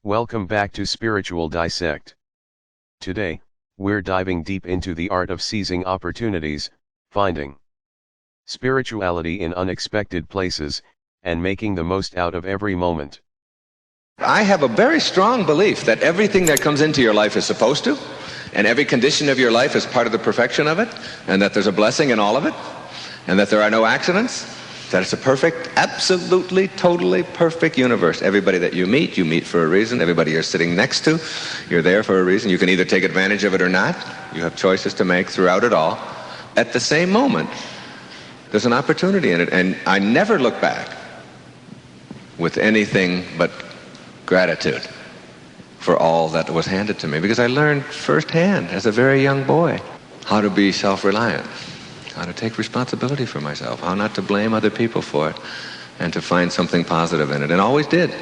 Welcome back to Spiritual Dissect. Today, we're diving deep into the art of seizing opportunities, finding spirituality in unexpected places, and making the most out of every moment. I have a very strong belief that everything that comes into your life is supposed to, and every condition of your life is part of the perfection of it, and that there's a blessing in all of it, and that there are no accidents, that it's a perfect, absolutely, totally perfect universe. Everybody that you meet for a reason. Everybody you're sitting next to, you're there for a reason. You can either take advantage of it or not. You have choices to make throughout it all. At the same moment, there's an opportunity in it, and I never look back with anything but gratitude for all that was handed to me, because I learned firsthand as a very young boy how to be self-reliant, how to take responsibility for myself, how not to blame other people for it, and to find something positive in it, and always did.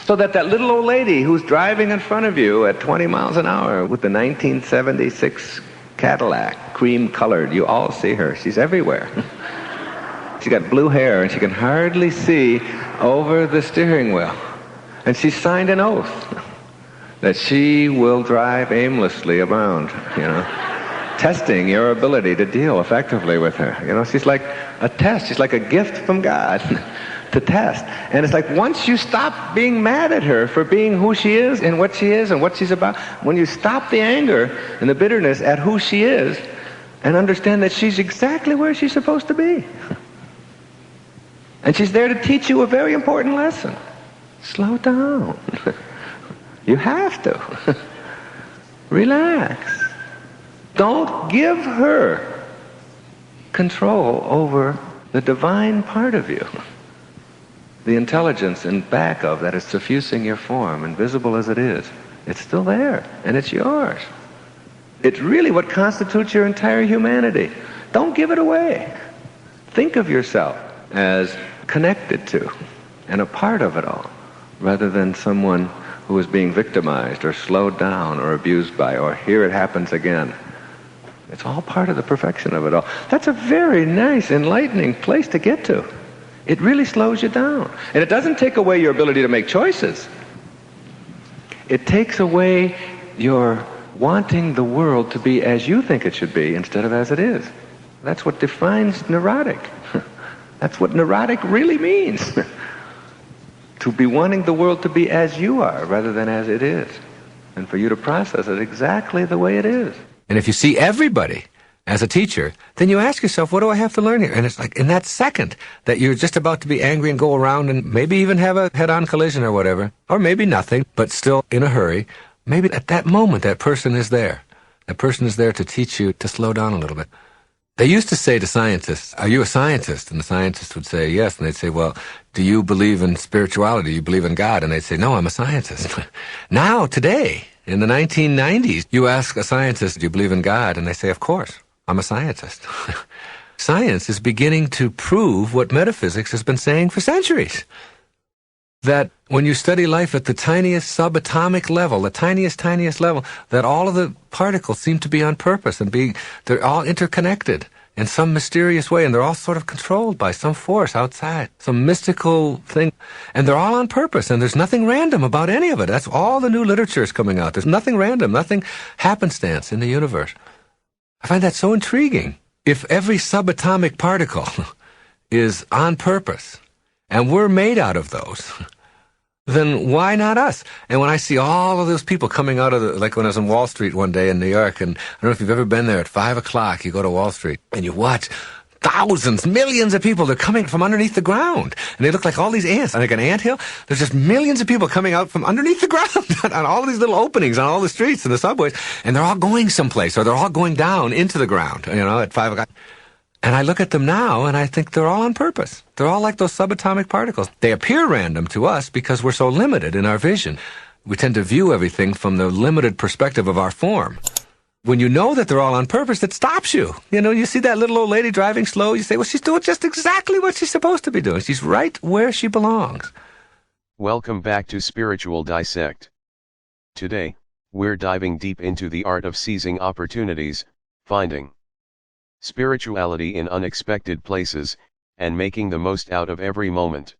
So that little old lady who's driving in front of you at 20 miles an hour with the 1976 Cadillac, cream-colored, you all see her. She's everywhere. She's got blue hair, and she can hardly see over the steering wheel. And she signed an oath that she will drive aimlessly around, testing your ability to deal effectively with her. She's like a test. She's like a gift from God to test. And it's like once you stop being mad at her for being who she is and what she's about, when you stop the anger and the bitterness at who she is and understand that she's exactly where she's supposed to be. And she's there to teach you a very important lesson. Slow down. You have to. Relax. Don't give her control over the divine part of you. The intelligence in back of that is suffusing your form, invisible as it is. It's still there, and it's yours. It's really what constitutes your entire humanity. Don't give it away. Think of yourself as connected to and a part of it all, rather than someone who is being victimized or slowed down or abused by, or here it happens again. It's all part of the perfection of it all. That's a very nice, enlightening place to get to. It really slows you down. And it doesn't take away your ability to make choices. It takes away your wanting the world to be as you think it should be instead of as it is. That's what defines neurotic. That's what neurotic really means. To be wanting the world to be as you are rather than as it is. And for you to process it exactly the way it is. And if you see everybody as a teacher, then you ask yourself, what do I have to learn here? And it's like in that second that you're just about to be angry and go around and maybe even have a head-on collision or whatever, or maybe nothing, but still in a hurry, maybe at that moment that person is there. That person is there to teach you to slow down a little bit. They used to say to scientists, are you a scientist? And the scientist would say yes. And they'd say, well, do you believe in spirituality? Do you believe in God? And they'd say, no, I'm a scientist. Now, today, in the 1990s, you ask a scientist, do you believe in God? And they say, of course, I'm a scientist. Science is beginning to prove what metaphysics has been saying for centuries. That when you study life at the tiniest subatomic level, the tiniest level, that all of the particles seem to be on purpose and they're all interconnected in some mysterious way, and they're all sort of controlled by some force outside, some mystical thing, and they're all on purpose, and there's nothing random about any of it. That's all the new literature is coming out. There's nothing random, nothing happenstance in the universe. I find that so intriguing. If every subatomic particle is on purpose, and we're made out of those, then why not us? And when I see all of those people coming out of like when I was on Wall Street one day in New York, and I don't know if you've ever been there, at 5 o'clock, you go to Wall Street, and you watch thousands, millions of people. They're coming from underneath the ground, and they look like all these ants. Like an anthill, there's just millions of people coming out from underneath the ground on all these little openings on all the streets and the subways, and they're all going someplace, or they're all going down into the ground, at 5 o'clock. And I look at them now, and I think they're all on purpose. They're all like those subatomic particles. They appear random to us because we're so limited in our vision. We tend to view everything from the limited perspective of our form. When you know that they're all on purpose, it stops you. You see that little old lady driving slow, you say, well, she's doing just exactly what she's supposed to be doing. She's right where she belongs. Welcome back to Spiritual Dissect. Today, we're diving deep into the art of seizing opportunities, finding spirituality in unexpected places, and making the most out of every moment.